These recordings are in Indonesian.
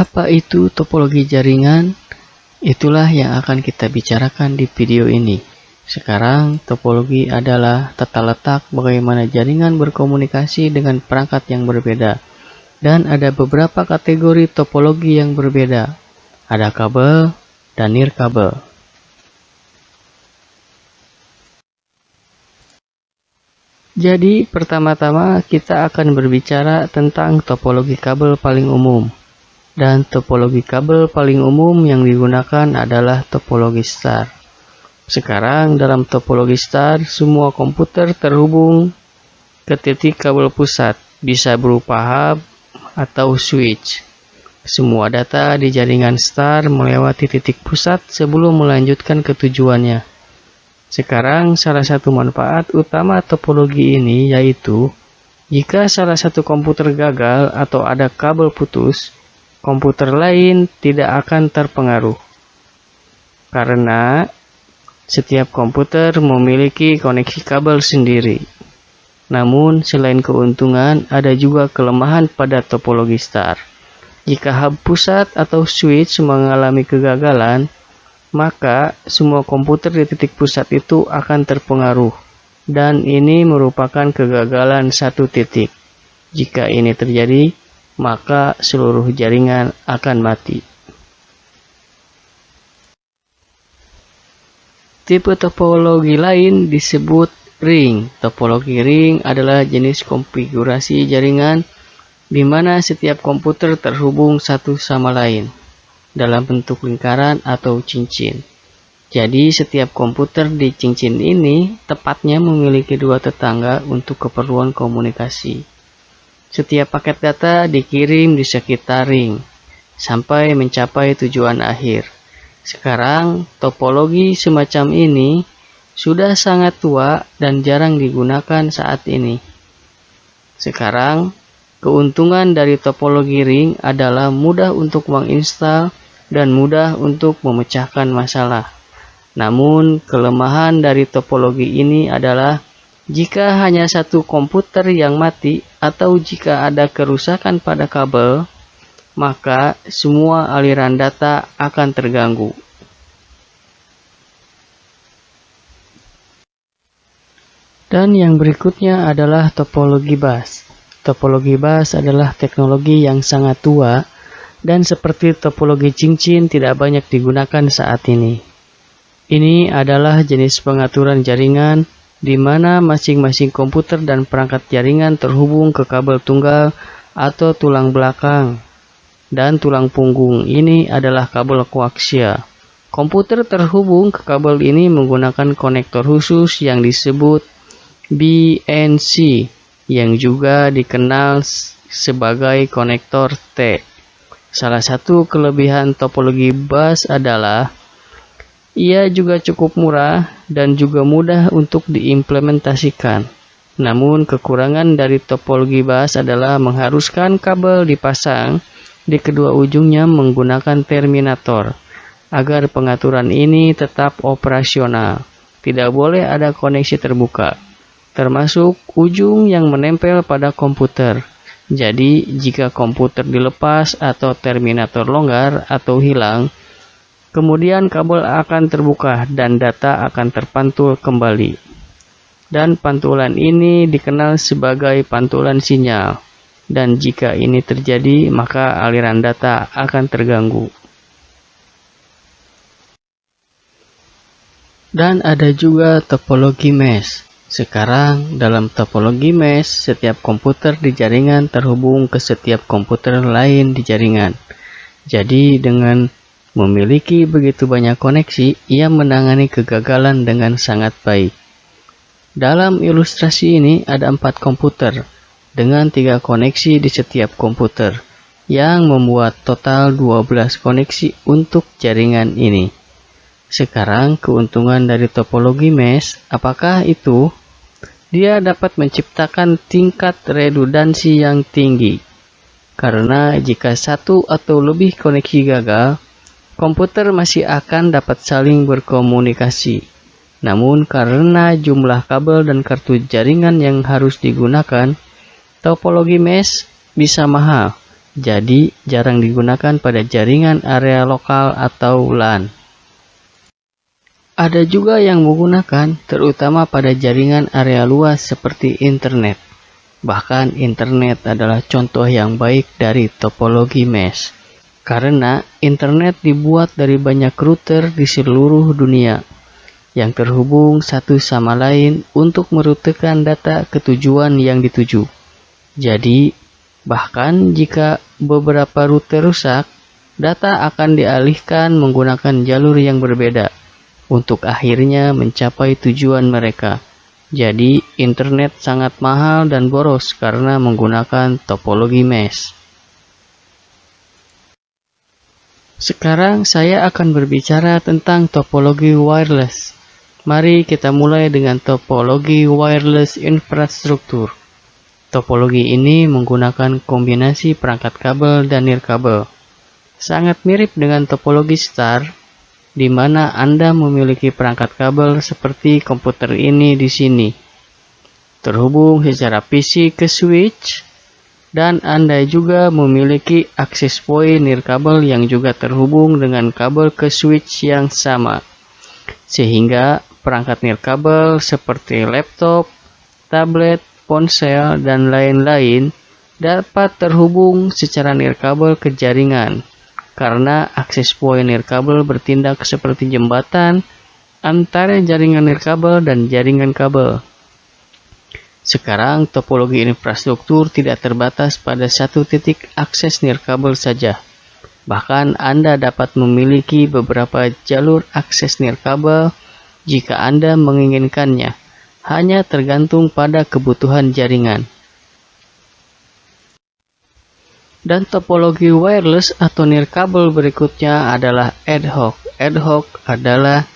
Apa itu topologi jaringan? Itulah yang akan kita bicarakan di video ini. Sekarang, topologi adalah tata letak bagaimana jaringan berkomunikasi dengan perangkat yang berbeda. Dan ada beberapa kategori topologi yang berbeda. Ada kabel dan nirkabel. Jadi, pertama-tama kita akan berbicara tentang topologi kabel paling umum. Dan topologi kabel paling umum yang digunakan adalah topologi star. Sekarang, dalam topologi star, semua komputer terhubung ke titik kabel pusat, bisa berupa hub atau switch. Semua data di jaringan star melewati titik pusat sebelum melanjutkan ke tujuannya. Sekarang, salah satu manfaat utama topologi ini yaitu jika salah satu komputer gagal atau ada kabel putus, komputer lain tidak akan terpengaruh. Karena setiap komputer memiliki koneksi kabel sendiri. Namun, selain keuntungan, ada juga kelemahan pada topologi star. Jika hub pusat atau switch mengalami kegagalan, maka semua komputer di titik pusat itu akan terpengaruh, dan ini merupakan kegagalan satu titik. Jika ini terjadi, maka seluruh jaringan akan mati. Tipe topologi lain disebut ring. Topologi ring adalah jenis konfigurasi jaringan di mana setiap komputer terhubung satu sama lain dalam bentuk lingkaran atau cincin. Jadi setiap komputer di cincin ini tepatnya memiliki dua tetangga untuk keperluan komunikasi. Setiap paket data dikirim di sekitar ring sampai mencapai tujuan akhir. Sekarang topologi semacam ini sudah sangat tua dan jarang digunakan saat ini. Sekarang keuntungan dari topologi ring adalah mudah untuk menginstal dan mudah untuk memecahkan masalah. Namun, kelemahan dari topologi ini adalah jika hanya satu komputer yang mati atau jika ada kerusakan pada kabel, maka semua aliran data akan terganggu. Dan yang berikutnya adalah topologi bus. Topologi bus adalah teknologi yang sangat tua dan seperti topologi cincin tidak banyak digunakan saat ini. Ini adalah jenis pengaturan jaringan di mana masing-masing komputer dan perangkat jaringan terhubung ke kabel tunggal atau tulang belakang. Dan tulang punggung ini adalah kabel koaksial. Komputer terhubung ke kabel ini menggunakan konektor khusus yang disebut BNC, yang juga dikenal sebagai konektor T. Salah satu kelebihan topologi bus adalah ia juga cukup murah dan juga mudah untuk diimplementasikan. Namun kekurangan dari topologi bus adalah mengharuskan kabel dipasang di kedua ujungnya menggunakan terminator agar pengaturan ini tetap operasional. Tidak boleh ada koneksi terbuka, termasuk ujung yang menempel pada komputer. Jadi, jika komputer dilepas atau terminator longgar atau hilang, kemudian kabel akan terbuka dan data akan terpantul kembali. Dan pantulan ini dikenal sebagai pantulan sinyal. Dan jika ini terjadi, maka aliran data akan terganggu. Dan ada juga topologi mesh. Sekarang, dalam topologi mesh, setiap komputer di jaringan terhubung ke setiap komputer lain di jaringan. Jadi, dengan memiliki begitu banyak koneksi, ia menangani kegagalan dengan sangat baik. Dalam ilustrasi ini ada 4 komputer dengan 3 koneksi di setiap komputer yang membuat total 12 koneksi untuk jaringan ini. Sekarang keuntungan dari topologi mesh, apakah itu? Dia dapat menciptakan tingkat redundansi yang tinggi. Karena jika satu atau lebih koneksi gagal, komputer masih akan dapat saling berkomunikasi. Namun karena jumlah kabel dan kartu jaringan yang harus digunakan, topologi mesh bisa mahal jadi jarang digunakan pada jaringan area lokal atau LAN. Ada juga yang menggunakan terutama pada jaringan area luas seperti internet. Bahkan internet adalah contoh yang baik dari topologi mesh. Karena internet dibuat dari banyak router di seluruh dunia yang terhubung satu sama lain untuk merutekan data ke tujuan yang dituju. Jadi, bahkan jika beberapa router rusak, data akan dialihkan menggunakan jalur yang berbeda untuk akhirnya mencapai tujuan mereka. Jadi, internet sangat mahal dan boros karena menggunakan topologi mesh. Sekarang saya akan berbicara tentang topologi wireless. Mari kita mulai dengan topologi wireless infrastruktur. Topologi ini menggunakan kombinasi perangkat kabel dan nirkabel. Sangat mirip dengan topologi star, di mana Anda memiliki perangkat kabel seperti komputer ini di sini, terhubung secara PC ke switch, dan Anda juga memiliki akses point nirkabel yang juga terhubung dengan kabel ke switch yang sama, sehingga perangkat nirkabel seperti laptop, tablet, ponsel, dan lain-lain dapat terhubung secara nirkabel ke jaringan. Karena akses point nirkabel bertindak seperti jembatan antara jaringan nirkabel dan jaringan kabel. Sekarang topologi infrastruktur tidak terbatas pada satu titik akses nirkabel saja. Bahkan Anda dapat memiliki beberapa jalur akses nirkabel jika Anda menginginkannya. Hanya tergantung pada kebutuhan jaringan. Dan topologi wireless atau nirkabel berikutnya adalah ad hoc. Ad hoc adalah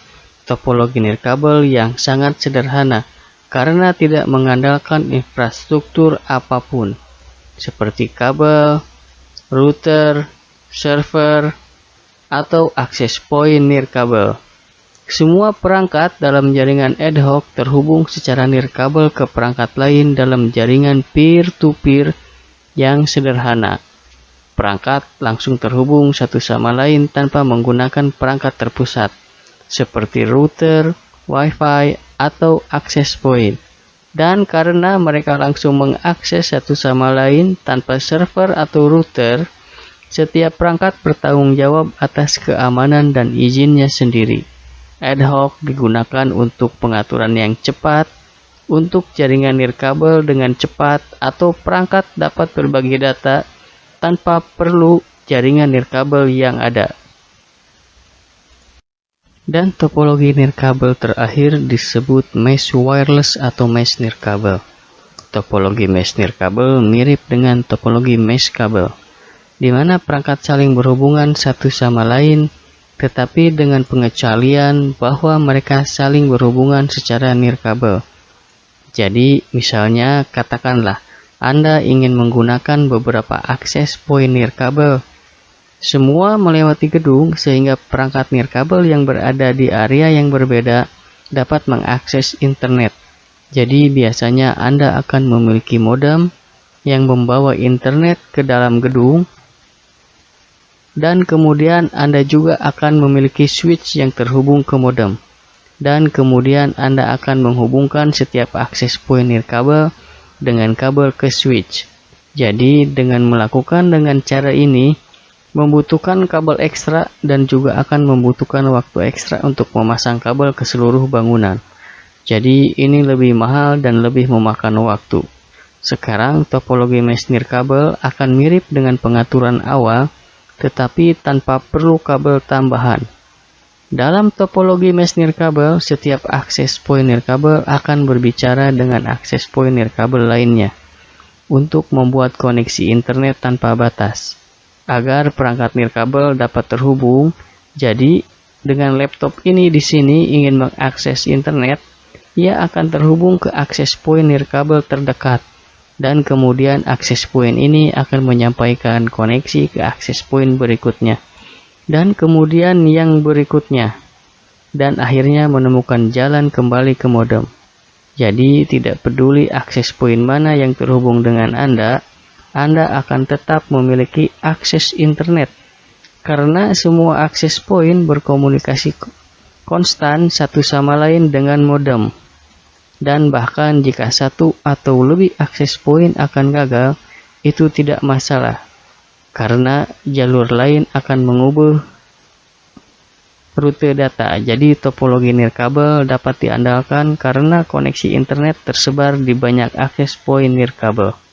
topologi nirkabel yang sangat sederhana karena tidak mengandalkan infrastruktur apapun seperti kabel, router, server, atau akses point nirkabel. Semua perangkat dalam jaringan ad hoc terhubung secara nirkabel ke perangkat lain dalam jaringan peer-to-peer yang sederhana. Perangkat langsung terhubung satu sama lain tanpa menggunakan perangkat terpusat, seperti router, wifi, atau akses point. Dan karena mereka langsung mengakses satu sama lain tanpa server atau router, setiap perangkat bertanggung jawab atas keamanan dan izinnya sendiri. Ad hoc digunakan untuk pengaturan yang cepat, untuk jaringan nirkabel dengan cepat, atau perangkat dapat berbagi data tanpa perlu jaringan nirkabel yang ada. Dan topologi nirkabel terakhir disebut mesh wireless atau mesh nirkabel. Topologi mesh nirkabel mirip dengan topologi mesh kabel, di mana perangkat saling berhubungan satu sama lain, tetapi dengan pengecualian bahwa mereka saling berhubungan secara nirkabel. Jadi, misalnya katakanlah Anda ingin menggunakan beberapa akses point nirkabel. Semua melewati gedung sehingga perangkat nirkabel yang berada di area yang berbeda dapat mengakses internet. Jadi biasanya Anda akan memiliki modem yang membawa internet ke dalam gedung, dan kemudian Anda juga akan memiliki switch yang terhubung ke modem. Dan kemudian Anda akan menghubungkan setiap akses point nirkabel dengan kabel ke switch. Jadi dengan melakukan dengan cara ini membutuhkan kabel ekstra dan juga akan membutuhkan waktu ekstra untuk memasang kabel ke seluruh bangunan. Jadi ini lebih mahal dan lebih memakan waktu. Sekarang topologi mesh nirkabel akan mirip dengan pengaturan awal, tetapi tanpa perlu kabel tambahan. Dalam topologi mesh nirkabel, setiap akses point nirkabel akan berbicara dengan akses point nirkabel lainnya untuk membuat koneksi internet tanpa batas, agar perangkat nirkabel dapat terhubung. Jadi, dengan laptop ini di sini ingin mengakses internet, ia akan terhubung ke akses point nirkabel terdekat, dan kemudian akses point ini akan menyampaikan koneksi ke akses point berikutnya, dan kemudian yang berikutnya, dan akhirnya menemukan jalan kembali ke modem. Jadi tidak peduli akses point mana yang terhubung dengan Anda Anda akan tetap memiliki akses internet karena semua akses poin berkomunikasi konstan satu sama lain dengan modem. Dan bahkan jika satu atau lebih akses poin akan gagal, itu tidak masalah karena jalur lain akan mengubah rute data. Jadi topologi nirkabel dapat diandalkan karena koneksi internet tersebar di banyak akses poin nirkabel.